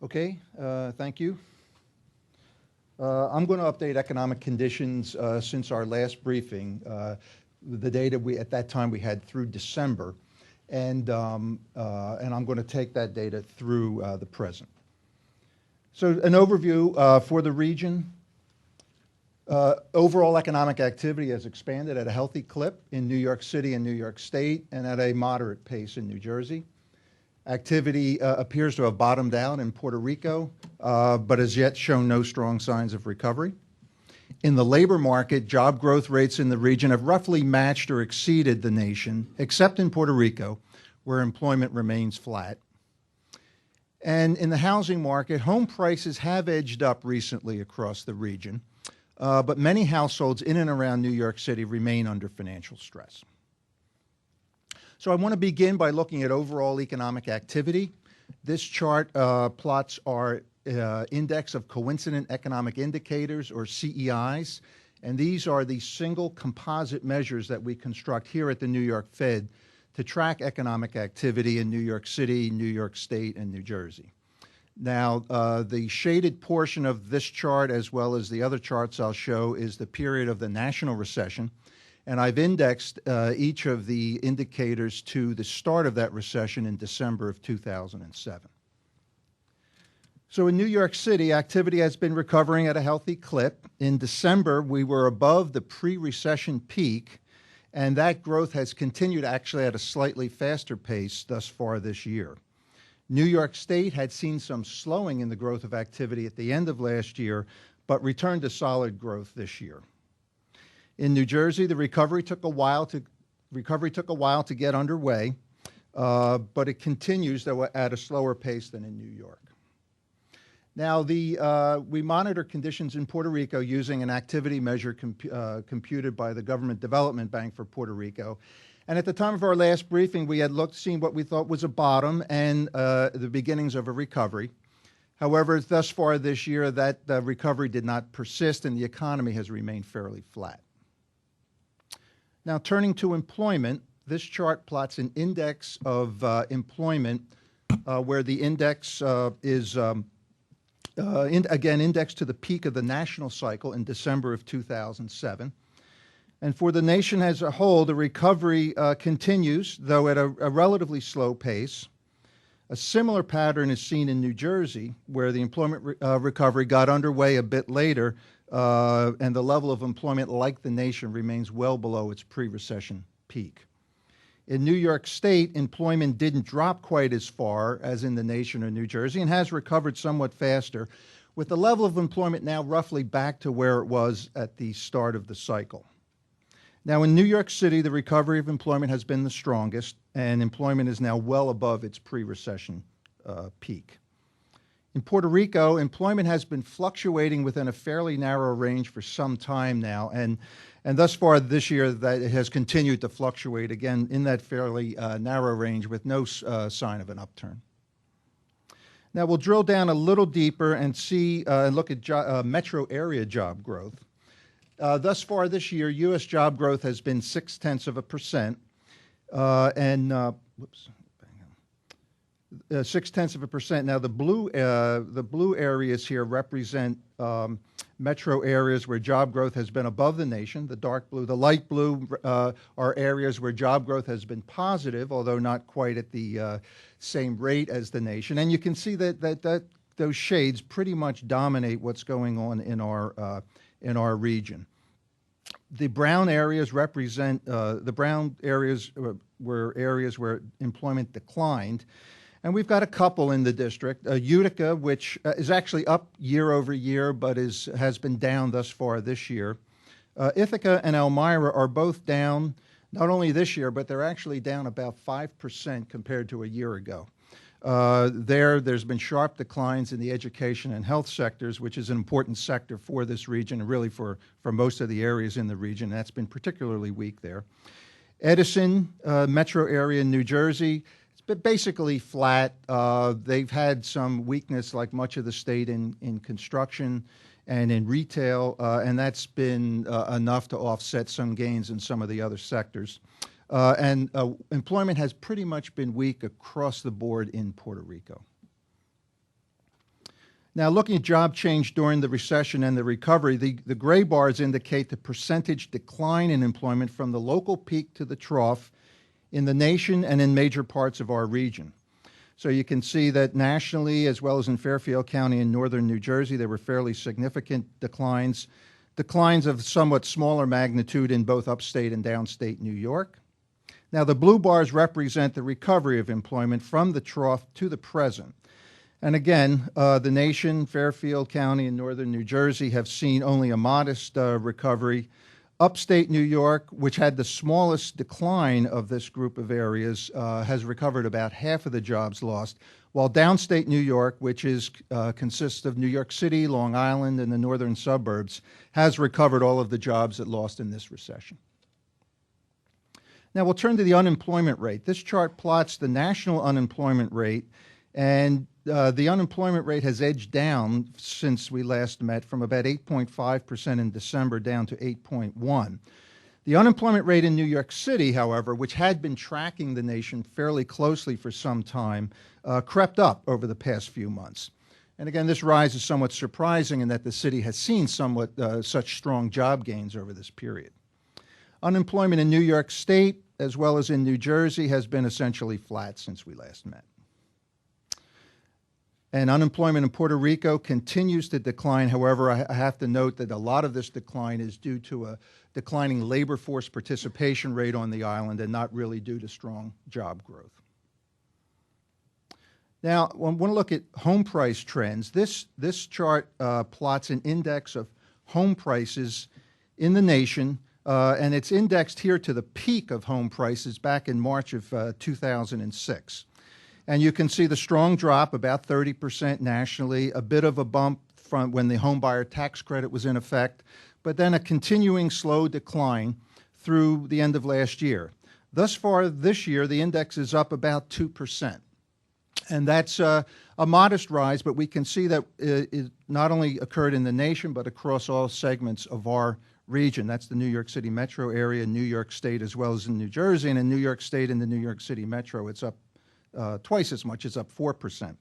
Okay, thank you. I'm going to update economic conditions since our last briefing. The data at that time we had through December, and I'm going to take that data through the present. So an overview for the region. Overall economic activity has expanded at a healthy clip in New York City and New York State, and at a moderate pace in New Jersey. Activity appears to have bottomed out in Puerto Rico, but has yet shown no strong signs of recovery. In the labor market, job growth rates in the region have roughly matched or exceeded the nation, except in Puerto Rico, where employment remains flat. And in the housing market, home prices have edged up recently across the region, but many households in and around New York City remain under financial stress. So I want to begin by looking at overall economic activity. This chart plots our index of coincident economic indicators, or CEIs, and these are the single composite measures that we construct here at the New York Fed to track economic activity in New York City, New York State, and New Jersey. Now, the shaded portion of this chart, as well as the other charts I'll show, is the period of the national recession. And I've indexed each of the indicators to the start of that recession in December of 2007. So in New York City, activity has been recovering at a healthy clip. In December, we were above the pre-recession peak, and that growth has continued actually at a slightly faster pace thus far this year. New York State had seen some slowing in the growth of activity at the end of last year, but returned to solid growth this year. In New Jersey, the recovery took a while to get underway, but it continues, though, at a slower pace than in New York. Now, we monitor conditions in Puerto Rico using an activity measure computed by the Government Development Bank for Puerto Rico. And at the time of our last briefing, we had seen what we thought was a bottom and the beginnings of a recovery. However, thus far this year, that recovery did not persist, and the economy has remained fairly flat. Now, turning to employment, this chart plots an index of employment where the index is, again, indexed to the peak of the national cycle in December of 2007. And for the nation as a whole, the recovery continues, though at a relatively slow pace. A similar pattern is seen in New Jersey, where the employment recovery got underway a bit later, and the level of employment, like the nation, remains well below its pre-recession peak. In New York State, employment didn't drop quite as far as in the nation or New Jersey, and has recovered somewhat faster, with the level of employment now roughly back to where it was at the start of the cycle. Now, in New York City, the recovery of employment has been the strongest, and employment is now well above its pre-recession peak. In Puerto Rico, employment has been fluctuating within a fairly narrow range for some time now, and thus far this year that it has continued to fluctuate again in that fairly narrow range with no sign of an upturn. Now we'll drill down a little deeper and see and look at metro area job growth. Thus far this year, U.S. job growth has been 0.6%, and 0.6%. Now, the blue areas here represent metro areas where job growth has been above the nation. The dark blue, the light blue are areas where job growth has been positive, although not quite at the same rate as the nation. And you can see that those shades pretty much dominate what's going on in our region. The brown areas represent were areas where employment declined. And we've got a couple in the district. Utica, which is actually up year over year, but has been down thus far this year. Ithaca and Elmira are both down, not only this year, but they're actually down about 5% compared to a year ago. There's been sharp declines in the education and health sectors, which is an important sector for this region and really for most of the areas in the region. That's been particularly weak there. Edison, metro area in New Jersey, but basically flat. They've had some weakness, like much of the state, in construction and in retail, and that's been enough to offset some gains in some of the other sectors. And employment has pretty much been weak across the board in Puerto Rico. Now, looking at job change during the recession and the recovery, the gray bars indicate the percentage decline in employment from the local peak to the trough in the nation and in major parts of our region. So you can see that nationally, as well as in Fairfield County in northern New Jersey, there were fairly significant declines of somewhat smaller magnitude in both upstate and downstate New York. Now, the blue bars represent the recovery of employment from the trough to the present. And again, the nation, Fairfield County and northern New Jersey have seen only a modest recovery. Upstate New York, which had the smallest decline of this group of areas, has recovered about half of the jobs lost, while downstate New York, which consists of New York City, Long Island, and the northern suburbs, has recovered all of the jobs it lost in this recession. Now we'll turn to the unemployment rate. This chart plots the national unemployment rate, and the unemployment rate has edged down since we last met from about 8.5% in December down to 8.1%. The unemployment rate in New York City, however, which had been tracking the nation fairly closely for some time, crept up over the past few months. And again, this rise is somewhat surprising in that the city has seen such strong job gains over this period. Unemployment in New York State, as well as in New Jersey, has been essentially flat since we last met. And unemployment in Puerto Rico continues to decline. However, I have to note that a lot of this decline is due to a declining labor force participation rate on the island and not really due to strong job growth. Now, I want to look at home price trends. This chart plots an index of home prices in the nation, and it's indexed here to the peak of home prices back in March of 2006. And you can see the strong drop, about 30% nationally, a bit of a bump from when the home buyer tax credit was in effect, but then a continuing slow decline through the end of last year. Thus far this year, the index is up about 2%. And that's a modest rise, but we can see that it not only occurred in the nation, but across all segments of our region. That's the New York City metro area, New York State, as well as in New Jersey. And in New York State and the New York City metro, it's up twice as much, it's up 4%.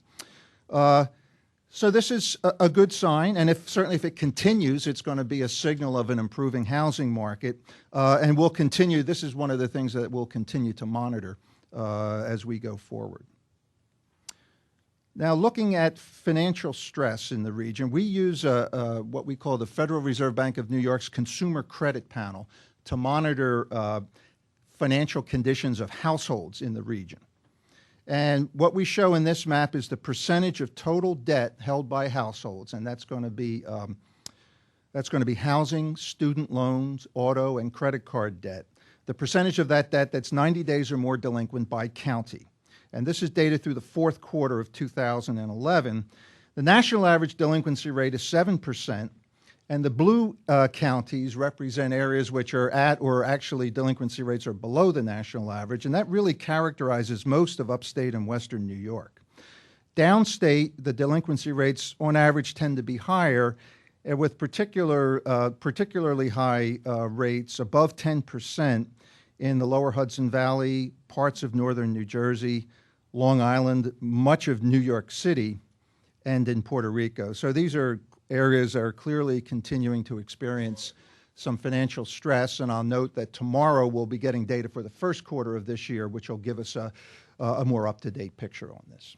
So this is a good sign, and certainly if it continues, it's going to be a signal of an improving housing market, and we'll continue. This is one of the things that we'll continue to monitor as we go forward. Now, looking at financial stress in the region, we use what we call the Federal Reserve Bank of New York's Consumer Credit Panel to monitor financial conditions of households in the region. And what we show in this map is the percentage of total debt held by households, and that's going to be housing, student loans, auto, and credit card debt. The percentage of that debt that's 90 days or more delinquent by county. And this is data through the fourth quarter of 2011. The national average delinquency rate is 7%, and the blue counties represent areas which are at or actually delinquency rates are below the national average, and that really characterizes most of upstate and western New York. Downstate, the delinquency rates on average tend to be higher, with particularly high rates above 10% in the lower Hudson Valley, parts of northern New Jersey, Long Island, much of New York City, and in Puerto Rico. So these are areas that are clearly continuing to experience some financial stress, and I'll note that tomorrow we'll be getting data for the first quarter of this year, which will give us a more up-to-date picture on this.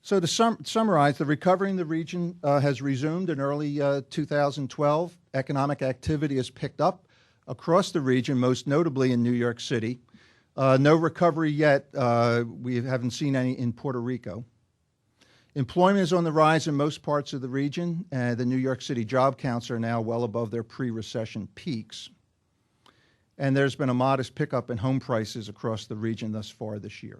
So to summarize, the recovery in the region has resumed in early 2012. Economic activity has picked up across the region, most notably in New York City. No recovery yet. We haven't seen any in Puerto Rico. Employment is on the rise in most parts of the region, and the New York City job counts are now well above their pre-recession peaks. And there's been a modest pickup in home prices across the region thus far this year.